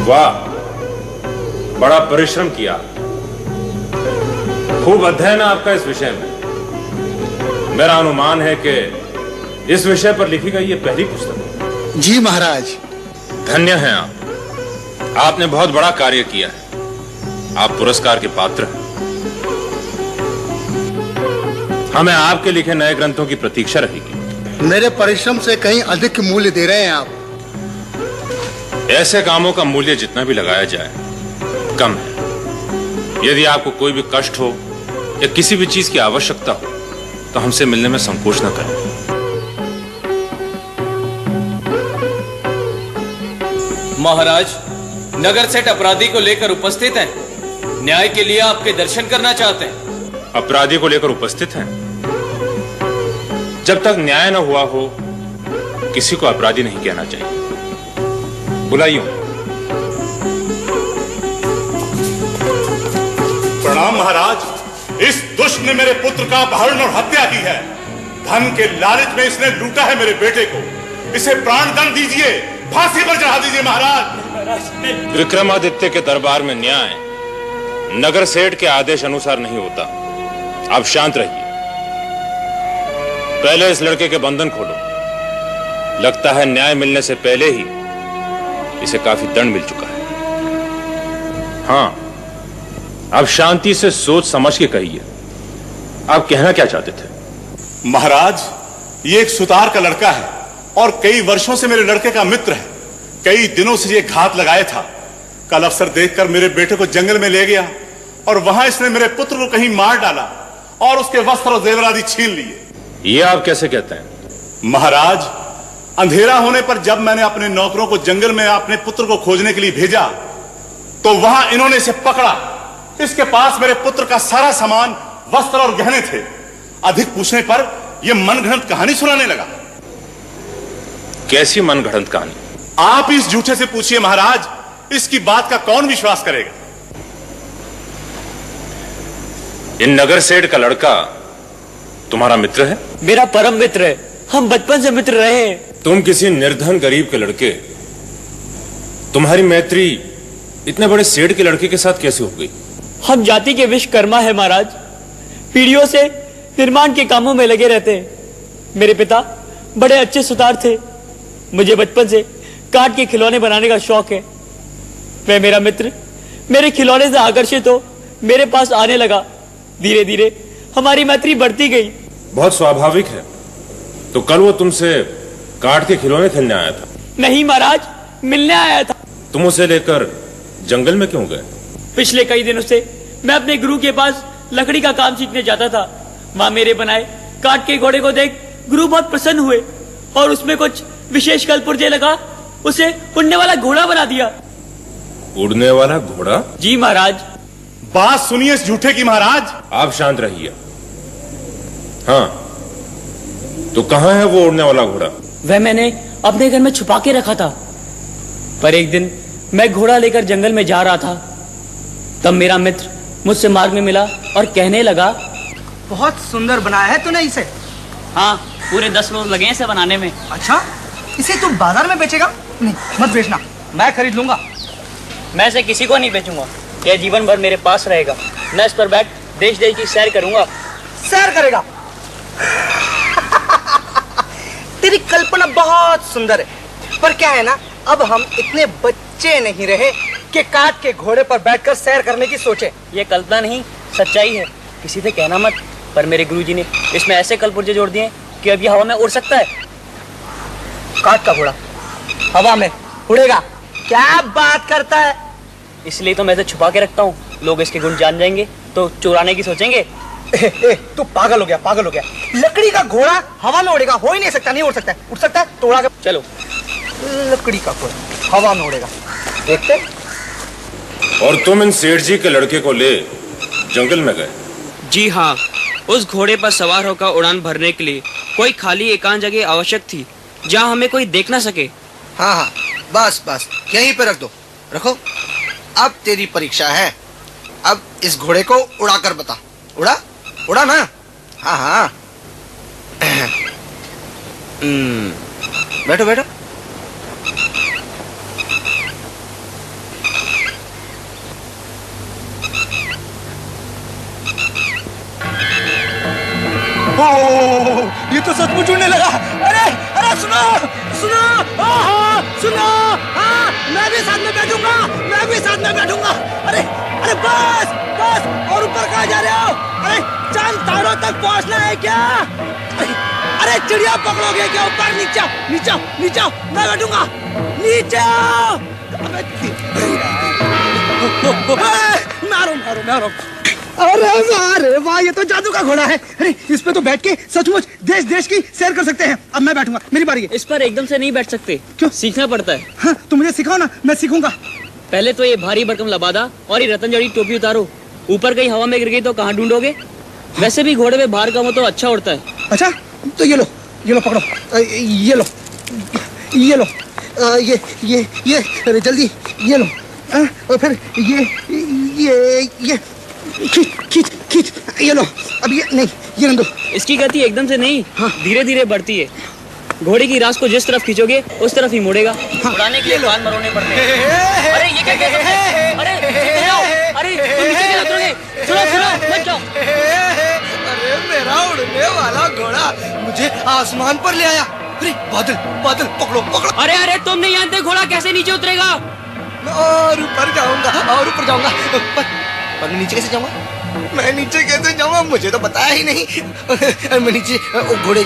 वाह, बड़ा परिश्रम किया, खूब अध्ययन है आपका इस विषय में। मेरा अनुमान है कि इस विषय पर लिखी गई ये पहली पुस्तक है। जी महाराज। धन्य हैं आप, आपने बहुत बड़ा कार्य किया है। आप पुरस्कार के पात्र हैं। हमें आपके लिखे नए ग्रंथों की प्रतीक्षा रहेगी। मेरे परिश्रम से कहीं अधिक मूल्य दे रहे हैं आप। ऐसे कामों का मूल्य जितना भी लगाया जाए कम है। यदि आपको कोई भी कष्ट हो या किसी भी चीज की आवश्यकता हो तो हमसे मिलने में संकोच न करें। महाराज, नगर सेठ अपराधी को लेकर उपस्थित हैं। न्याय के लिए आपके दर्शन करना चाहते हैं। अपराधी को लेकर उपस्थित हैं? जब तक न्याय न हुआ हो किसी को अपराधी नहीं कहना चाहिए। बुलाइए। प्रणाम महाराज। इस दुष्ट ने मेरे पुत्र का अपहरण और हत्या की है। धन के लालच में इसने लूटा है मेरे बेटे को। इसे प्राणदंड दीजिए, फांसी पर चढ़ा दीजिए महाराज। विक्रमादित्य के दरबार में न्याय नगर सेठ के आदेश अनुसार नहीं होता। आप शांत रहिए। पहले इस लड़के के बंधन खोलो। लगता है न्याय मिलने से पहले ही इसे काफी दंड मिल चुका है। हाँ, आप शांति से सोच समझ के कहिए, आप कहना क्या चाहते थे? महाराज, ये एक सुतार का लड़का है और कई वर्षों से मेरे लड़के का मित्र है। कई दिनों से ये घात लगाया था। कल अवसर देखकर मेरे बेटे को जंगल में ले गया और वहां इसने मेरे पुत्र को कहीं मार डाला और उसके वस्त्र और जेवर आदि छीन लिए। ये आप कैसे कहते हैं? महाराज, अंधेरा होने पर जब मैंने अपने नौकरों को जंगल में अपने पुत्र को खोजने के लिए भेजा तो वहां इन्होंने इसे पकड़ा। इसके पास मेरे पुत्र का सारा सामान, वस्त्र और गहने थे। अधिक पूछने पर यह मनगढ़ंत कहानी सुनाने लगा। कैसी मनगढ़ंत कहानी? आप इस झूठे से पूछिए महाराज, इसकी बात का कौन विश्वास करेगा? इन नगर सेठ का लड़का तुम्हारा मित्र है? मेरा परम मित्र है। हम बचपन से मित्र रहे हैं। तुम किसी निर्धन गरीब के लड़के, तुम्हारी मैत्री इतने बड़े सेठ के लड़के के साथ कैसे हो गई? हम जाति के विश्वकर्मा है महाराज। पीढ़ियों से निर्माण के कामों में लगे रहते हैं। मेरे पिता बड़े अच्छे सुतार थे। मुझे बचपन से काठ के खिलौने बनाने का शौक है। वह मेरा मित्र मेरे खिलौने से आकर्षित हो मेरे पास आने लगा। धीरे धीरे हमारी मैत्री बढ़ती गई। बहुत स्वाभाविक है। तो कल वो तुमसे काठ के खिलौने खेलने आया था? नहीं महाराज, मिलने आया था। तुम उसे लेकर जंगल में क्यों गए? पिछले कई दिनों से मैं अपने गुरु के पास लकड़ी का काम सीखने जाता था। वहां मेरे बनाए काठ के घोड़े को देख गुरु बहुत प्रसन्न हुए और उसमें कुछ विशेष कल पुर्जे लगा उसे उड़ने वाला घोड़ा बना दिया। उड़ने वाला घोड़ा? जी महाराज। बात सुनिए इस झूठे की महाराज। आप शांत रहिए। हाँ, तो कहां है वो उड़ने वाला घोड़ा? वह मैंने अपने घर में छुपा के रखा था। पर एक दिन मैं घोड़ा लेकर जंगल में जा रहा था। तब मेरा मित्र मुझसे मार्ग में मिला और कहने लगा, बहुत सुंदर बनाया है तूने इसे। हाँ, पूरे 10 रोज लगे हैं इसे बनाने में। अच्छा, इसे तू बाजार में बेचेगा? नहीं, मत बेचना, मैं खरीद लूंगा। मैं इसे किसी को नहीं बेचूंगा। यह जीवन भर मेरे पास रहेगा। मैं इस पर बैठ देश देश की सैर करूंगा। सैर करेगा? तेरी कल्पना बहुत सुंदर है, पर क्या है ना, अब हम इतने बच्चे नहीं रहे कि काठ के घोड़े पर बैठकर सैर करने की सोचे। ये कल्पना नहीं, सच्चाई है। किसी से कहना मत, पर मेरे गुरुजी ने इसमें ऐसे कलपुर्जे जोड़ दिए कि अब ये हवा में उड़ सकता है। काठ का घोड़ा हवा में उड़ेगा? क्या बात करता है? इसलिए तो मैं इसे छुपा के रखता हूँ। लोग इसके गुण जान जाएंगे तो चुराने की सोचेंगे। तू पागल हो गया, पागल हो गया। लकड़ी का घोड़ा हवा में उड़ेगा? हो ही नहीं सकता। नहीं उड़ सकता है। उड़ सकता है तो उड़ा के चलो। लकड़ी का घोड़ा हवा में उड़ेगा, देखते। और तुम इन सेठ जी के लड़के को ले जंगल में गए? जी हाँ, उस घोड़े पर सवार होकर उड़ान भरने के लिए कोई खाली एकांत जगह आवश्यक थी जहाँ हमें कोई देख ना सके। हाँ हाँ, बस बस यहीं पे रख दो। रखो। अब तेरी परीक्षा है। अब इस घोड़े को उड़ाकर बता। उड़ा उड़ा ना? हाँ हाँ। बैठो बैठो। ये तो सचमुच उड़ने लगा। अरे अरे सुनो सुनो, सुनो, मैं भी साथ में बैठूंगा, मैं भी साथ में बैठूंगा। अरे अरे बस बस, और ऊपर कहाँ जा रहे हो? अरे चांद तारों तक पहुंचना है क्या? अरे चिड़िया पकड़ोगे क्या? ऊपर नीचे आओ, नीचे आओ, नीचे आओ, मैं बैठूंगा, नीचे आओ। मारो मारो मारो। अरे अरे वाह, ये तो जादू का घोड़ा है। अरे इस पे तो बैठ के सचमुच देश देश की सैर कर सकते हैं। अब मैं बैठूंगा, मेरी बारी है। इस पर एकदम से नहीं बैठ सकते, क्यों? सीखना पड़ता है। हाँ, तो मुझे सिखाओ ना, मैं सीखूंगा। पहले तो ये भारी भरकम लबादा और ये रतन जड़ी टोपी उतारो। ऊपर कहीं हवा में गिर गई तो कहाँ ढूंढोगे? वैसे भी घोड़े में भार कम हो तो अच्छा उड़ता है। अच्छा, तो ये लो पकड़ो, ये लो, ये लो, ये अरे जल्दी ये लो, और फिर ये खींच, ये लो। अब ये नहीं, ये रंदो। इसकी गति एकदम से नहीं, धीरे धीरे बढ़ती है। घोड़े की रास को जिस तरफ खींचोगे उस तरफ ही मुड़ेगा। उड़ाने के लिए कान मरोने पड़ते हैं। अरे ये क्या कहते हैं? अरे अरे तुम नीचे क्यों उतरोगे? सुनो मत जाओ। अरे मेरा उड़ने वाला घोड़ा मुझे आसमान पर ले आया। अरे बादल बादल, पकड़ो पकड़ो। अरे अरे तुम नहीं जानते घोड़ा कैसे नीचे उतरेगा? मैं और ऊपर जाऊंगा, और ऊपर जाऊंगा। पर मैं नीचे कैसे जाऊंगा? मैं नीचे कैसे जाऊंगा, मुझे तो पता ही नहीं। मैं नीचे, ओ घोड़े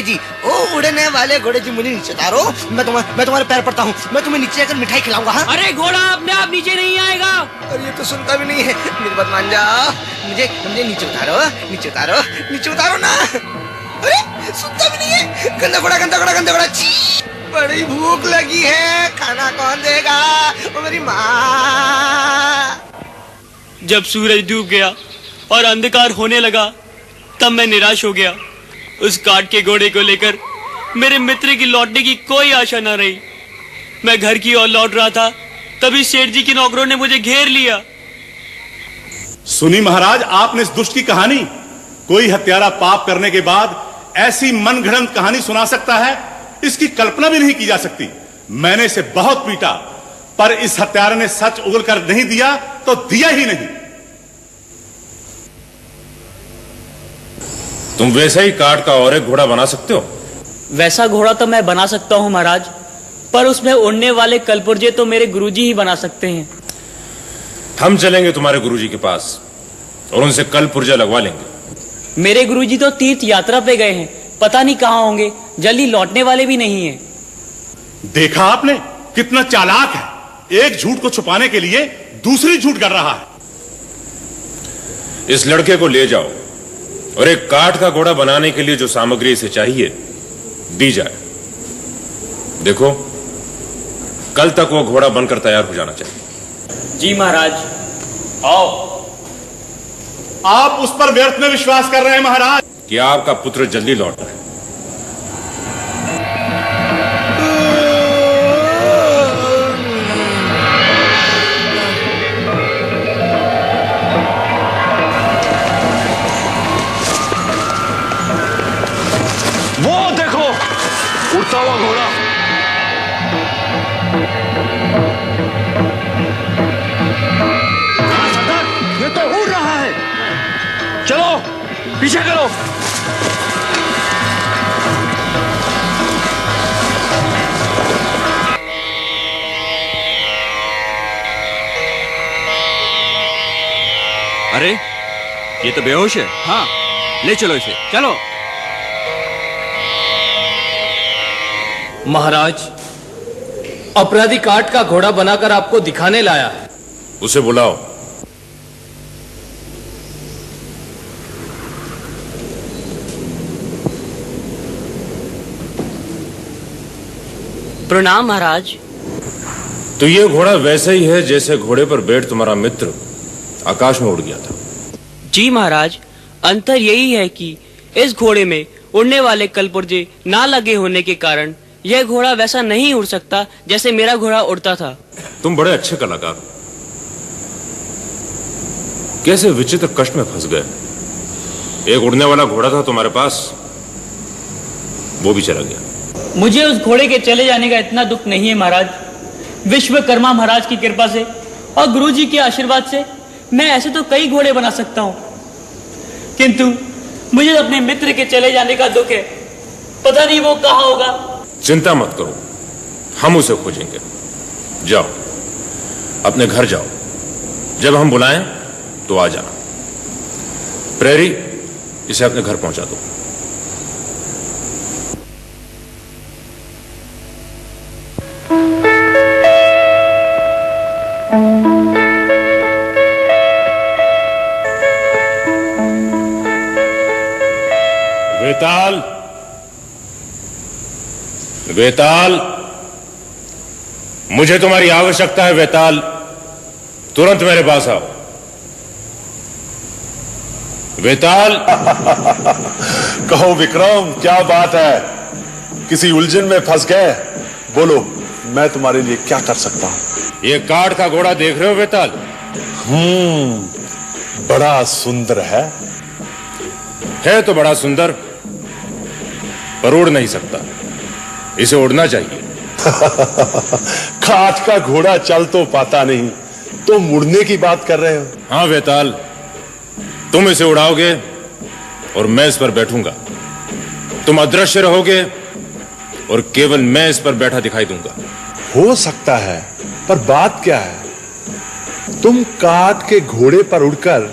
जी, ओ उड़ने वाले घोड़े जी, मुझे नीचे उतारो। मैं तुम्हारे पैर पड़ता हूँ, मैं तुम्हें नीचे जाकर मिठाई खिलाऊंगा। हाँ? अरे घोड़ा अपने आप नीचे नहीं आएगा। अरे ये तो सुनता भी नहीं है, मेरी बात मान जाओ। मुझे नीचे उतारो ना। अरे सुनता भी नहीं है। गंदा घोड़ा। छी, बड़ी भूख लगी है, खाना कौन देगा? ओ मेरी माँ। जब सूरज डूब गया और अंधकार होने लगा तब मैं निराश हो गया। उस काठ के घोड़े को लेकर मेरे मित्र की लौटने की कोई आशा न रही। मैं घर की ओर लौट रहा था, तभी सेठ जी के नौकरों ने मुझे घेर लिया। सुनी महाराज, आपने इस दुष्ट की कहानी? कोई हत्यारा पाप करने के बाद ऐसी मनगढ़ंत कहानी सुना सकता है? इसकी कल्पना भी नहीं की जा सकती। मैंने इसे बहुत पीटा, पर इस हत्यारे ने सच उगल कर नहीं दिया तो दिया ही नहीं। तुम वैसा ही काठ का और एक घोड़ा बना सकते हो? वैसा घोड़ा तो मैं बना सकता हूँ महाराज, पर उसमें उड़ने वाले कलपुर्जे तो मेरे गुरुजी ही बना सकते हैं। हम चलेंगे तुम्हारे गुरुजी के पास और उनसे कल पुर्जा लगवा लेंगे। मेरे गुरुजी तो तीर्थ यात्रा पे गए हैं, पता नहीं कहाँ होंगे, जल्दी लौटने वाले भी नहीं हैं। देखा आपने कितना चालाक है, एक झूठ को छुपाने के लिए दूसरी झूठ कर रहा है। इस लड़के को ले जाओ और एक काठ का घोड़ा बनाने के लिए जो सामग्री इसे चाहिए दी जाए। देखो, कल तक वो घोड़ा बनकर तैयार हो जाना चाहिए। जी महाराज। आओ। आप उस पर व्यर्थ में विश्वास कर रहे हैं महाराज। कि आपका पुत्र जल्दी लौट आए। वो देखो, उड़ता हुआ घोड़ा। ये तो उड़ रहा है। चलो पीछे करो। अरे ये तो बेहोश है। हाँ, ले चलो इसे। चलो। महाराज, अपराधी काठ का घोड़ा बनाकर आपको दिखाने लाया है। उसे बुलाओ। प्रणाम महाराज। तो ये घोड़ा वैसा ही है जैसे घोड़े पर बैठ तुम्हारा मित्र आकाश में उड़ गया था। जी महाराज, अंतर यही है कि इस घोड़े में उड़ने वाले कलपुर्जे ना लगे होने के कारण यह घोड़ा वैसा नहीं उड़ सकता जैसे मेरा घोड़ा उड़ता था। तुम बड़े अच्छे कलाकार हो। कैसे विचित्र कष्ट में फंस गए। एक उड़ने वाला घोड़ा था तुम्हारे पास, वो भी चला गया। मुझे उस घोड़े के चले जाने का इतना दुख नहीं है महाराज। विश्वकर्मा महाराज की कृपा से और गुरुजी के आशीर्वाद से मैं ऐसे तो कई घोड़े बना सकता हूं, किंतु मुझे अपने मित्र के चले जाने का दुख है। पता नहीं वो कहाँ होगा। चिंता मत करो, हम उसे खोजेंगे। जाओ, अपने घर जाओ। जब हम बुलाएं तो आ जाना। प्रेरी, इसे अपने घर पहुंचा दो। वेताल, वेताल, मुझे तुम्हारी आवश्यकता है। वेताल, तुरंत मेरे पास आओ। वेताल। कहो विक्रम, क्या बात है? किसी उलझन में फंस गए? बोलो, मैं तुम्हारे लिए क्या कर सकता हूं? ये काठ का घोड़ा देख रहे हो वेताल? बड़ा सुंदर है तो बड़ा सुंदर, पर उड़ नहीं सकता। इसे उड़ना चाहिए। काठ का घोड़ा चल तो पाता नहीं, तो मुड़ने की बात कर रहे हो? हाँ वेताल, तुम इसे उड़ाओगे और मैं इस पर बैठूंगा। तुम अदृश्य रहोगे और केवल मैं इस पर बैठा दिखाई दूंगा। हो सकता है, पर बात क्या है? तुम काठ के घोड़े पर उड़कर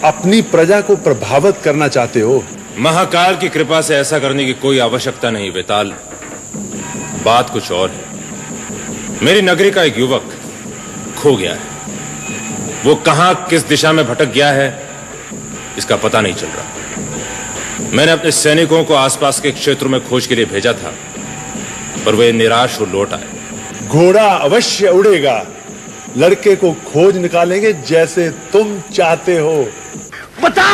अपनी प्रजा को प्रभावित करना चाहते हो? महाकाल की कृपा से ऐसा करने की कोई आवश्यकता नहीं वेताल। बात कुछ और है। मेरी नगरी का एक युवक खो गया है। वो कहां किस दिशा में भटक गया है, इसका पता नहीं चल रहा। मैंने अपने सैनिकों को आसपास के क्षेत्रों में खोज के लिए भेजा था, पर वे निराश हो लौट आए। घोड़ा अवश्य उड़ेगा। लड़के को खोज निकालेंगे जैसे तुम चाहते हो। बता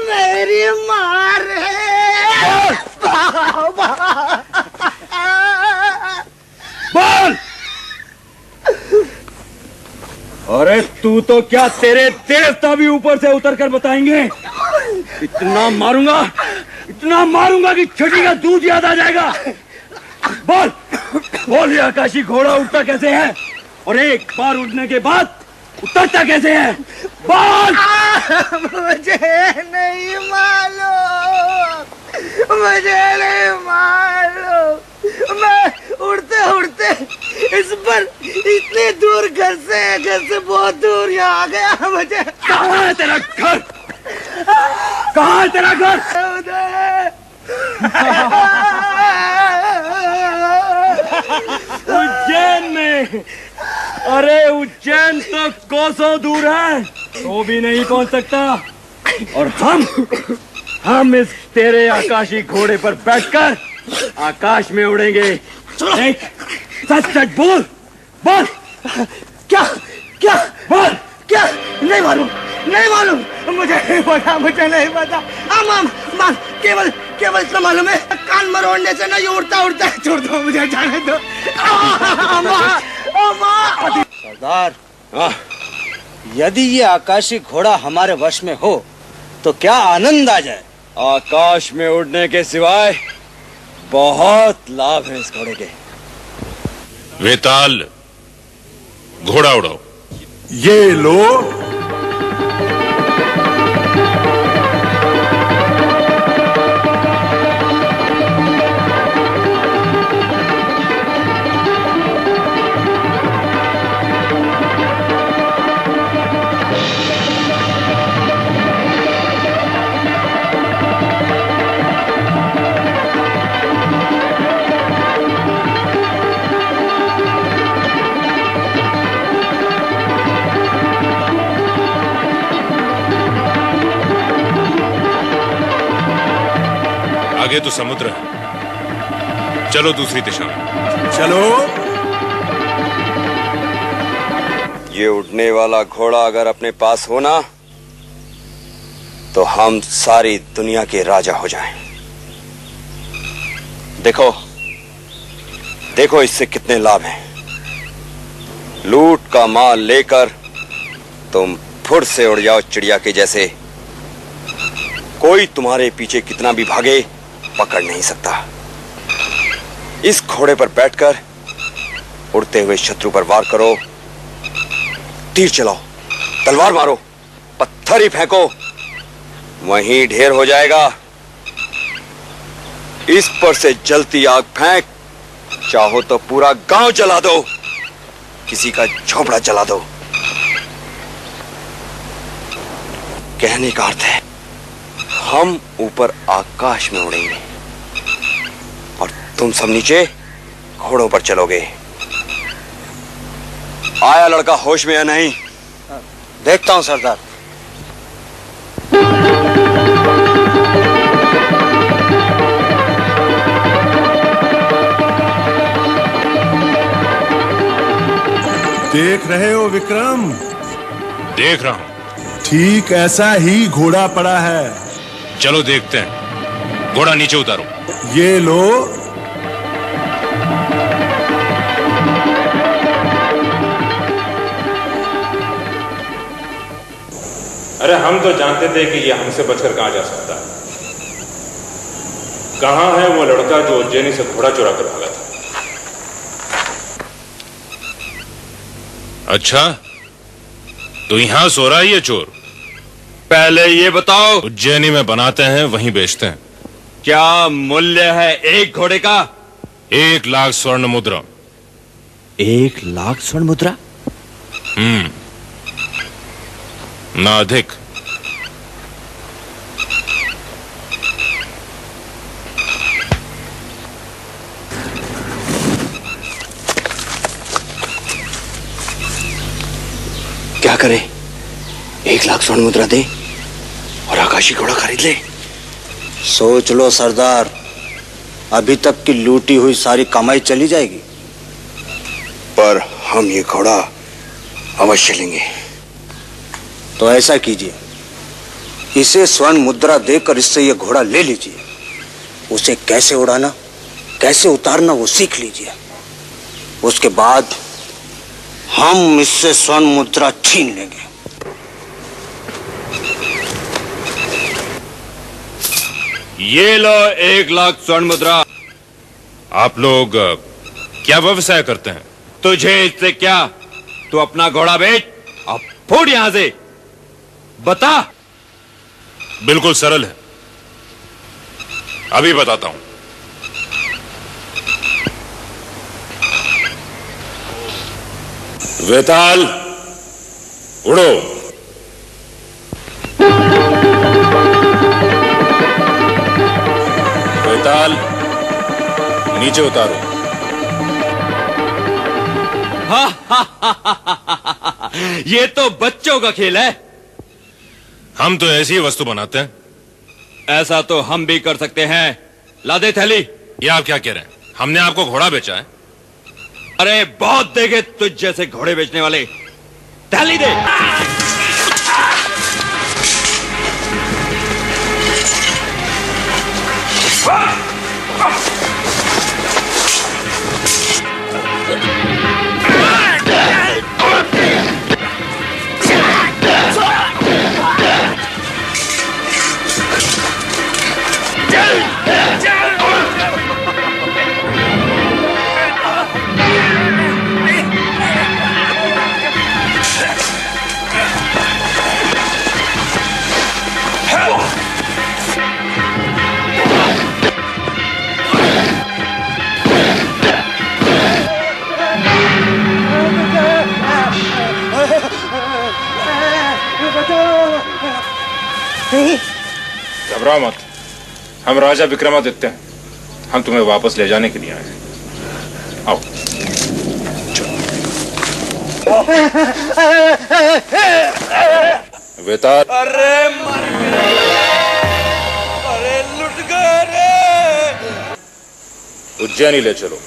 मेरी मार बोल। अरे तू तो क्या, तेरे देवता भी ऊपर से उतर कर बताएंगे। इतना मारूंगा कि छठी का दूध याद आ जाएगा। बोल बोल, ये आकाशी घोड़ा उड़ता कैसे है और एक बार उड़ने के बाद उतरता कैसे है? बोल। मुझे नहीं मालूम, मुझे नहीं मालूम। मैं उड़ते उड़ते इस पर इतने दूर घर से बहुत दूर यहाँ आ गया। मुझे कहाँ है तेरा घर? कहाँ है तेरा घर? उज्जैन में। अरे उज्जैन तो कोसों दूर है, तो भी नहीं पहुंच सकता। और हम इस तेरे आकाशी घोड़े पर बैठकर आकाश में उड़ेंगे। सच सच बोल। बोल। क्या क्या बोल। क्या? नहीं मालूम, नहीं मालूम। मुझे नहीं पता। आम केवल इतना मालूम है, कान मरोड़ने से ना ये उड़ता है। छोड़ दो, मुझे जाने दो। सरदार, यदि ये आकाशी घोड़ा हमारे वश में हो तो क्या आनंद आ जाए। आकाश में उड़ने के सिवाय बहुत लाभ है इस घोड़े के। वेताल, घोड़ा उड़ाओ। ये लो। आगे तो समुद्र है, चलो दूसरी दिशा में। चलो। ये उड़ने वाला घोड़ा अगर अपने पास हो ना, तो हम सारी दुनिया के राजा हो जाएं। देखो देखो इससे कितने लाभ हैं। लूट का माल लेकर तुम फुर्र से उड़ जाओ चिड़िया के जैसे। कोई तुम्हारे पीछे कितना भी भागे पकड़ नहीं सकता। इस घोड़े पर बैठकर उड़ते हुए शत्रु पर वार करो, तीर चलाओ, तलवार मारो, पत्थर ही फेंको, वहीं ढेर हो जाएगा। इस पर से जलती आग फेंक, चाहो तो पूरा गांव जला दो, किसी का झोपड़ा जला दो। कहने का अर्थ है हम ऊपर आकाश में उड़ेंगे और तुम सब नीचे घोड़ों पर चलोगे। आया लड़का होश में या नहीं? देखता हूं सरदार। देख रहे हो विक्रम? देख रहा हूं। ठीक ऐसा ही घोड़ा पड़ा है। चलो देखते हैं। घोड़ा नीचे उतारो। ये लो। अरे हम तो जानते थे कि ये हमसे बचकर कहां जा सकता है। कहां है वो लड़का जो उज्जैनी से घोड़ा चुरा कर भागा था? अच्छा, तो यहां सो रहा है ये चोर? पहले ये बताओ, उज्जैनी में बनाते हैं वहीं बेचते हैं। क्या मूल्य है एक घोड़े का? 1 लाख स्वर्ण मुद्रा। 1 लाख स्वर्ण मुद्रा? ना अधिक। क्या करें? 1 लाख स्वर्ण मुद्रा दे और आकाशी घोड़ा खरीद ले। सोच लो सरदार, अभी तक की लूटी हुई सारी कमाई चली जाएगी। पर हम ये घोड़ा अवश्य लेंगे। तो ऐसा कीजिए, इसे स्वर्ण मुद्रा देकर इससे ये घोड़ा ले लीजिए। उसे कैसे उड़ाना, कैसे उतारना वो सीख लीजिए। उसके बाद हम इससे स्वर्ण मुद्रा छीन लेंगे। ये लो 1 लाख स्वर्ण मुद्रा। आप लोग क्या व्यवसाय करते हैं? तुझे इससे क्या? तू अपना घोड़ा बेच, अब फूट यहां से। बता। बिल्कुल सरल है, अभी बताता हूं। वेताल, उड़ो। वेताल, नीचे उतारो। ये तो बच्चों का खेल है। हम तो ऐसी ही वस्तु बनाते हैं। ऐसा तो हम भी कर सकते हैं। ला दे थैली। ये आप क्या कह रहे हैं? हमने आपको घोड़ा बेचा है? अरे बहुत देखे तुझ जैसे घोड़े बेचने वाले। थैली दे। घबराओ मत, हम राजा विक्रमादित्य हैं। हम तुम्हें वापस ले जाने के लिए आए हैं। आओ। वेताल। अरे मर गए। अरे लुट गए रे। उज्जैनी ले चलो।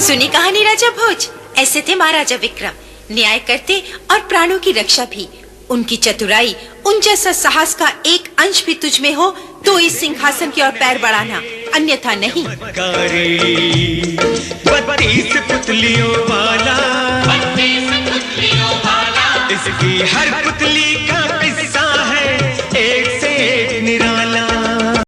सुनी कहानी राजा भोज? ऐसे थे महाराजा विक्रम, न्याय करते और प्राणों की रक्षा भी। उनकी चतुराई, उन जैसा साहस का एक अंश भी तुझ में हो तो इस सिंहासन की ओर पैर बढ़ाना, अन्यथा नहीं। 32 पुतलियों वाला, इसकी हर पुतली का